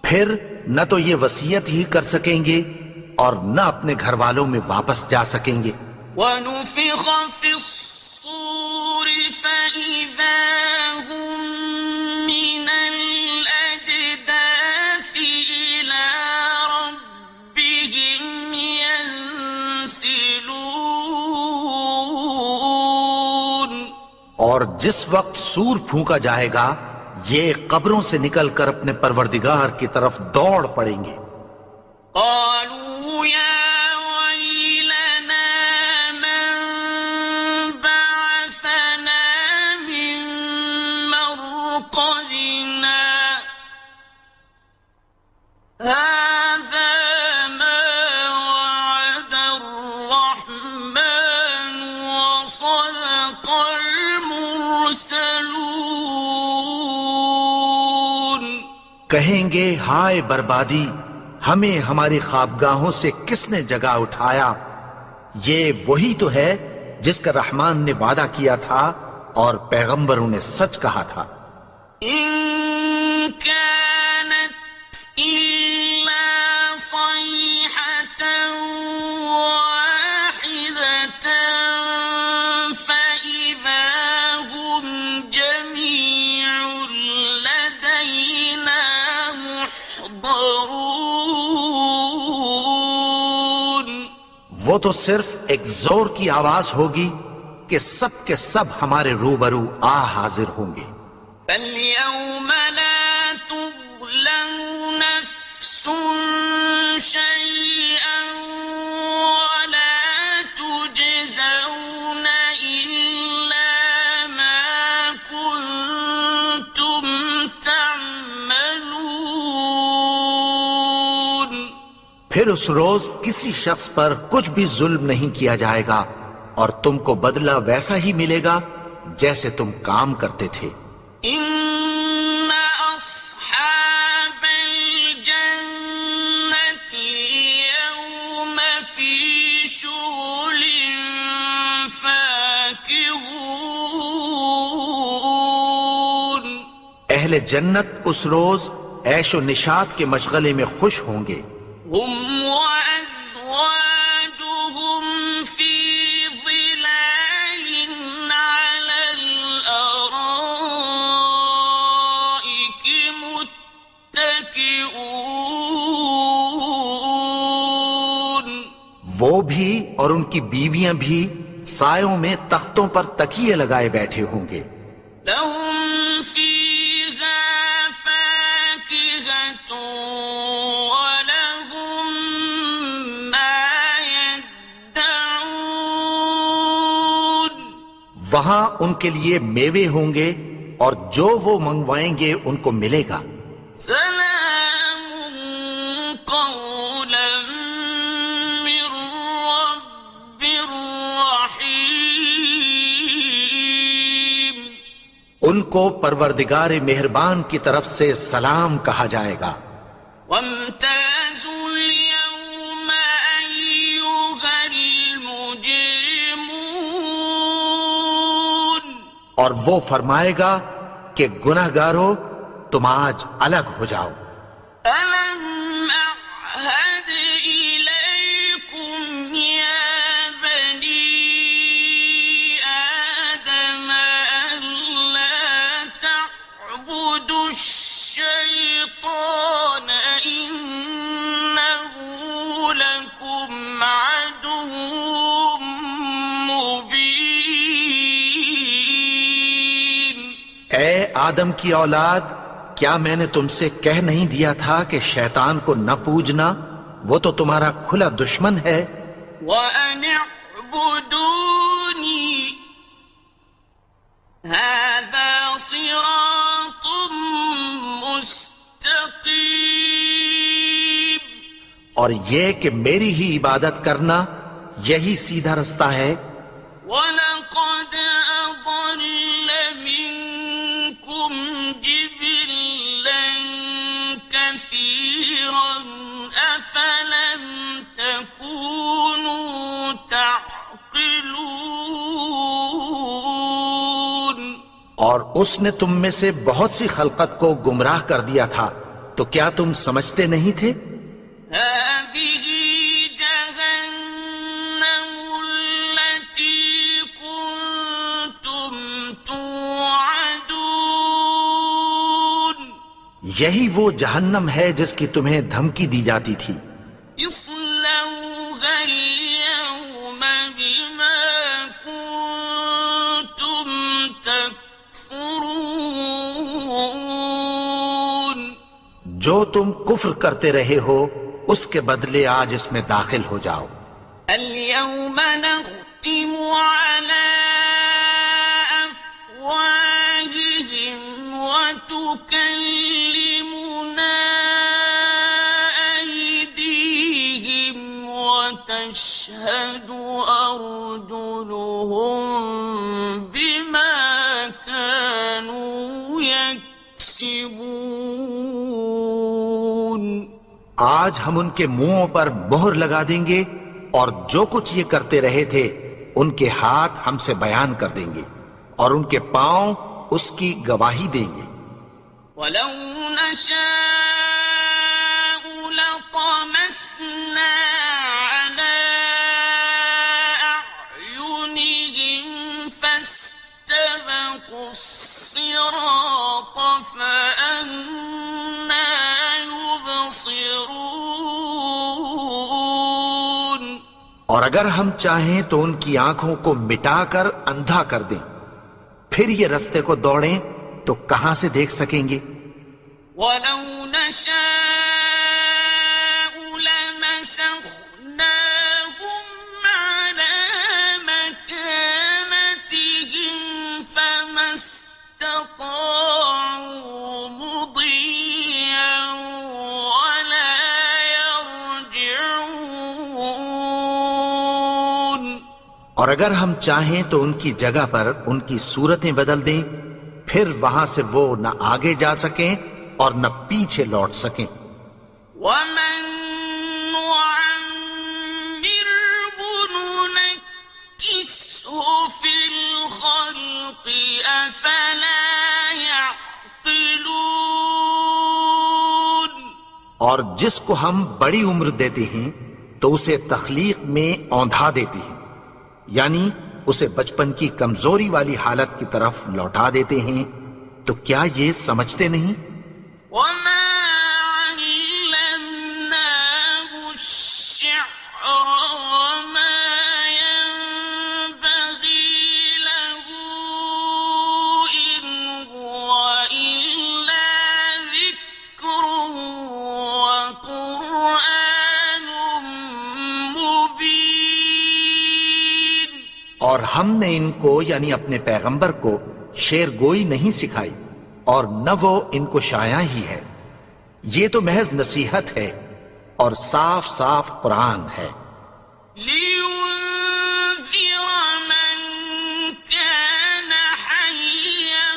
پھر نہ تو یہ وصیت ہی کر سکیں گے اور نہ اپنے گھر والوں میں واپس جا سکیں گے. ونفخ في الصور فإذا هم من الأجداث إلى ربهم ينسلون. اور جس وقت سور پھونکا جائے گا یہ قبروں سے نکل کر اپنے پروردگار کی طرف دوڑ پڑیں گے. قالوا يا ويلنا من بعثنا من مرقدنا هذا ما وعد الرحمن وصدق المرسلون. کہیں گے ہائے بربادی، ہمیں ہماری خوابگاہوں سے کس نے جگا اٹھایا؟ یہ وہی تو ہے جس کا رحمان نے وعدہ کیا تھا اور پیغمبروں نے سچ کہا تھا. إن كانت إلا صيحة واحدة فإذا هم جميع لدينا محضرون. وہ تو صرف ایک زور کی آواز ہوگی کہ سب کے سب ہمارے روبرو آ حاضر ہوں گے. فاليوم لا تظلم نفس شيئا ولا تجزون إلا ما كنتم تعملون. پھر اس روز کسی شخص پر کچھ بھی ظلم نہیں کیا جائے گا اور تم کو بدلہ ویسا ہی ملے گا جیسے تم کام کرتے تھے. إن أصحاب الجنة اليوم في شغل فاكهون. اہل جنت اس روز عیش و نشاط کے مشغلے میں خوش ہوں گے. هم وأزواجهم في ظلال على الأرائك متكئون. وہ بھی اور ان کی بیویاں بھی سایوں میں تختوں پر تکیے لگائے بیٹھے ہوں گے. لهم فيها فاكهة ولهم ما يدعون. وہاں ان کے لیے میوے ہوں گے اور جو وہ منگوائیں گے ان کو ملے گا. سلام قولا من رب رحيم. ان کو پروردگار مہربان کی طرف سے سلام کہا جائے گا. وامتازوا اليوم أيها المجرمون. اور وہ فرمائے گا کہ گنہگارو تم آج الگ ہو جاؤ. ألم أعهد إليكم يا بني آدم ألا تعبدوا الشيطان إنه لكم عدو مبين. اے آدم کی اولاد، کیا میں نے تم سے کہہ نہیں دیا تھا کہ شیطان کو نہ پوجنا؟ وہ تو تمہارا کھلا دشمن ہے. وأن اعبدوني هذا صراط اور یہ کہ میری ہی عبادت کرنا یہی سیدھا رستہ ہے۔ وَلَقَدْ أَضَلَّ مِنكُمْ جِبِلًّا كَثِيرًا أَفَلَمْ تَكُونُوا تَعْقِلُونَ۔ اور اس نے تم میں سے بہت سی خلقت کو گمراہ کر دیا تھا، تو کیا تم سمجھتے نہیں تھے؟ هذه جهنم التي كنتم توعدون۔ یہی وہ جہنم ہے جس کی تمہیں دھمکی دی جاتی تھی۔ اصلوها اليوم بما كنتم تكفرون۔ جو تم کفر کرتے رہے ہو اس کے بدلے آج اس میں داخل ہو جاؤ۔ اليوم نختم على أفواههم وتكلمنا أيديهم وتشهد أرجلهم بما كانوا يكسبون۔ آج ہم ان کے منہوں پر مہر لگا دیں گے اور جو کچھ یہ کرتے رہے تھے ان کے ہاتھ ہم سے بیان کر دیں گے اور ان کے پاؤں اس کی گواہی دیں گے۔ وَلَوْ نَشَاءُ لَطَمَسْنَا عَلَىٰ أَعْيُنِهِمْ فَاسْتَبَقُوا الصِّرَاطَ فَأَنَّىٰ يُبْصِرُونَ۔ اور اگر ہم چاہیں تو ان کی آنکھوں کو مٹا کر اندھا کر دیں، پھر یہ رستے کو دوڑیں تو کہاں سے دیکھ سکیں گے؟ وَلَوْ نَشَاءُ لَمَسَخْنَاهُمْ عَلَىٰ مَكَانَتِهِمْ فَمَا اسْتَطَاعُوا مُضِيًّا وَلَا يَرْجِعُونَ۔ اور اگر ہم چاہیں تو ان کی جگہ پر ان کی صورتیں بدل دیں، پھر وہاں سے وہ نہ آگے جا سکیں اور نہ پیچھے لوٹ سکیں۔ وَمَن نُّعَمِّرْهُ نُنَكِّسْهُ فِي الْخَلْقِ أَفَلَا يَعْقِلُونَ۔ اور جس کو ہم بڑی عمر دیتے ہیں تو اسے تخلیق میں اوندھا دیتے ہیں، یعنی اسے بچپن کی کمزوری والی حالت کی طرف لوٹا دیتے ہیں، تو کیا یہ سمجھتے نہیں؟ وَمَا عَلَّمْنَاهُ الشِّعْرَ وَمَا يَنبَغِي لَهُ إِنْ هُوَ إِلَّا ذِكْرٌ وَقُرْآنٌ مُبِينٌ۔ اور ہم نے ان کو یعنی اپنے پیغمبر کو شعر گوئی نہیں سکھائی، اور نہ وہ ان کو شایع ہی ہے، یہ تو محض نصیحت ہے اور صاف صاف قرآن ہے۔ لِيُنذِرَ مَن كَانَ حَيًّا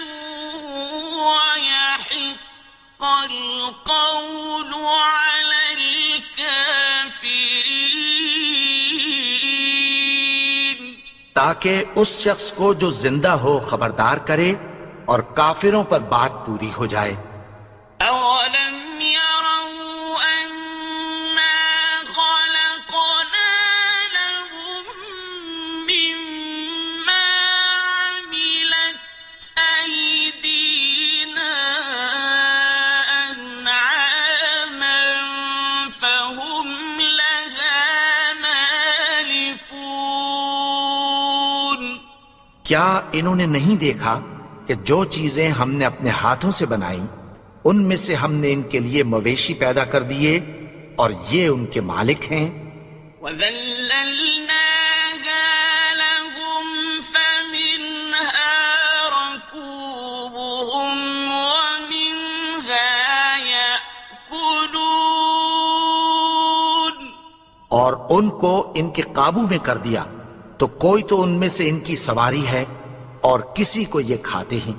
وَيَحِقَّ الْقَوْلُ عَلَى الْكَافِرِينَ۔ تاکہ اس شخص کو جو زندہ ہو خبردار کرے اور کافروں پر بات پوری ہو جائے۔ أَوَلَمْ يَرَوْا أَنَّا خَلَقْنَا لَهُم مِّمَّا عَمِلَتْ أَيْدِينَا أَنْعَامًا فَهُمْ لَهَا مَالِكُونَ۔ کیا انہوں نے نہیں دیکھا کہ جو چیزیں ہم نے اپنے ہاتھوں سے بنائیں ان میں سے ہم نے ان کے لیے مویشی پیدا کر دیے اور یہ ان کے مالک ہیں۔ وَذَلَّلْنَاهَا لَهُمْ فَمِنْهَا رَكُوبُهُمْ وَمِنْهَا يَأْكُلُونَ۔ ان کو ان کے قابو میں کر دیا تو کوئی تو ان میں سے ان کی سواری ہے اور کسی کو یہ کھاتے ہیں.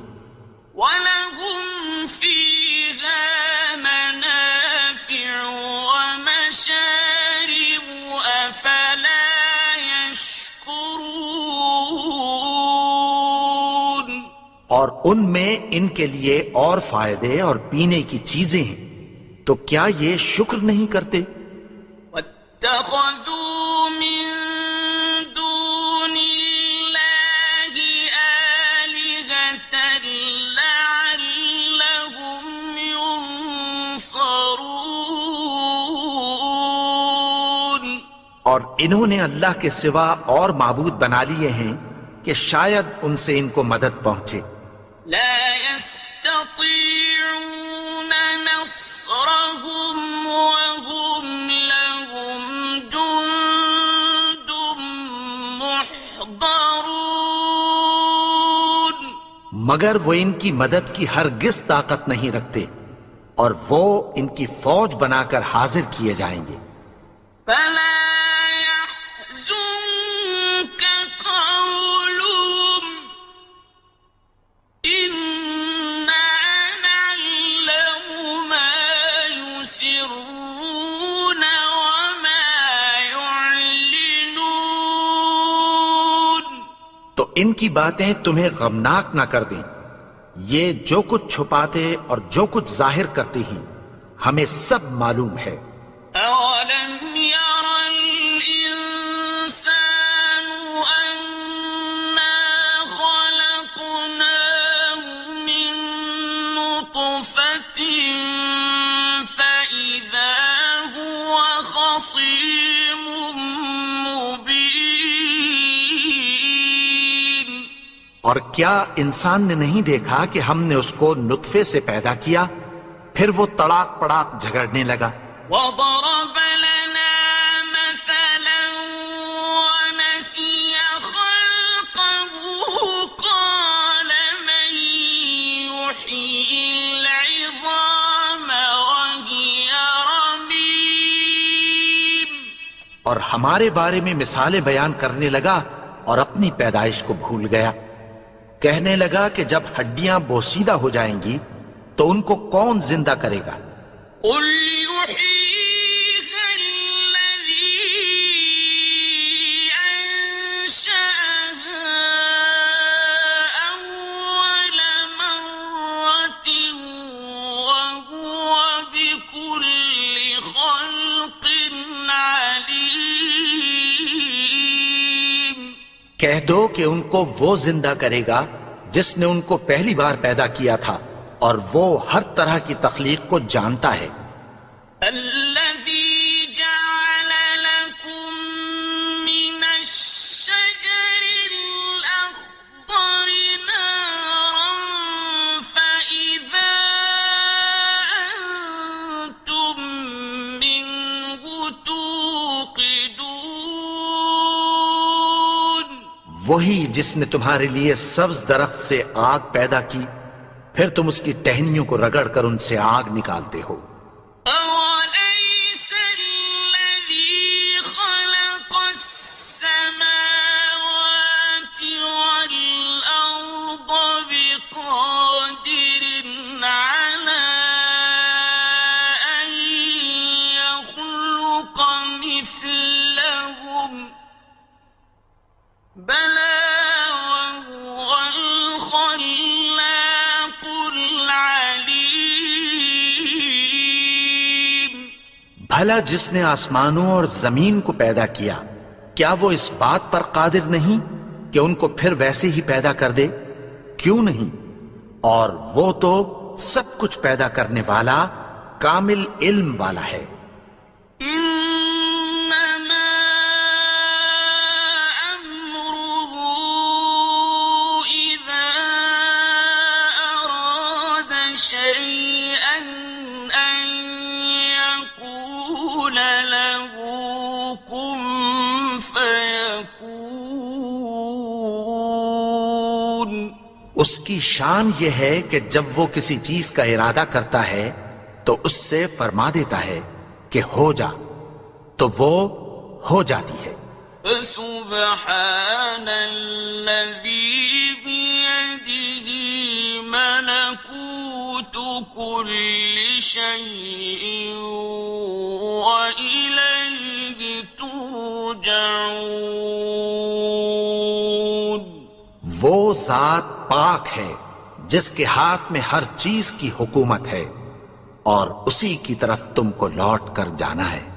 وَلَهُمْ فِيهَا مَنَافِعُ وَمَشَارِبُ أَفَلَا يَشْكُرُونَ. اور ان میں ان کے لیے اور فائدے اور پینے کی چیزیں ہیں، تو کیا یہ شکر نہیں کرتے؟ وَاتَّخَذُوا مِن دُونِ اللَّهِ آلِهَةً لَعَلَّهُمْ يُنصَرُونَ. اور انہوں نے اللہ کے سوا اور معبود بنا لیے ہیں کہ شاید ان سے ان کو مدد پہنچے. لا يستطيعون نصرهم وهم لهم جند محضرون. مگر وہ ان کی مدد کی ہرگز طاقت نہیں رکھتے اور وہ ان کی فوج بنا کر حاضر کیے جائیں گے. فلا يحزنك قولهم إنا نعلم ما يسرون وما يعلنون. تو ان کی باتیں تمہیں غمناک نہ کر دیں. یہ جو کچھ چھپاتے اور جو کچھ ظاہر کرتے ہیں ہمیں سب معلوم ہے. أولم ير الإنسان أنا خلقناه من نطفة فإذا هو خصيم مبين. اور کیا انسان نے نہیں دیکھا کہ ہم نے اس کو نطفے سے پیدا کیا پھر وہ تڑاک پڑاک جھگڑنے لگا. وضرب لنا مثلا ونسي خلقه قال من يحيي العظام وهي رميم. اور ہمارے بارے میں مثالیں بیان کرنے لگا اور اپنی پیدائش کو بھول گیا. کہنے لگا کہ جب ہڈیاں بوسیدہ ہو جائیں گی تو ان کو کون زندہ کرے گا؟ قل يحييها الذي أنشأها أول مرة وهو بكل خلق عليم. کہہ دو کہ ان کو وہ زندہ کرے گا جس نے ان کو پہلی بار پیدا کیا تھا اور وہ ہر طرح کی تخلیق کو جانتا ہے. الذي جعل لكم من الشجر الأخضر نارا فإذا أنتم منه توقدون. وہی جس نے تمہارے لیے سبز درخت سے آگ پیدا کی پھر تم اس کی ٹہنیوں کو رگڑ کر ان سے آگ نکالتے ہو. أوليس الذي خلق السماوات والأرض بقادر على أن يخلق مثلهم بلى وهو الخلاق العليم. بھلا جس نے آسمانوں اور زمین کو پیدا کیا کیا وہ اس بات پر قادر نہیں کہ ان کو پھر ویسے ہی پیدا کر دے؟ کیوں نہیں؟ اور وہ تو سب کچھ پیدا کرنے والا کامل علم والا ہے. إنما أمره إذا أراد شيئا أن يقول له كن فيكون. اس کی شان یہ ہے کہ جب وہ کسی چیز کا ارادہ کرتا ہے تو اس سے فرما دیتا ہے کہ ہو جا، تو وہ ہو جاتی ہے۔ فسبحان الذي بيده ملكوت كل شيء وإليه ترجعون۔ وہ ذات پاک ہے جس کے ہاتھ میں ہر چیز کی حکومت ہے اور اسی کی طرف تم کو لوٹ کر جانا ہے۔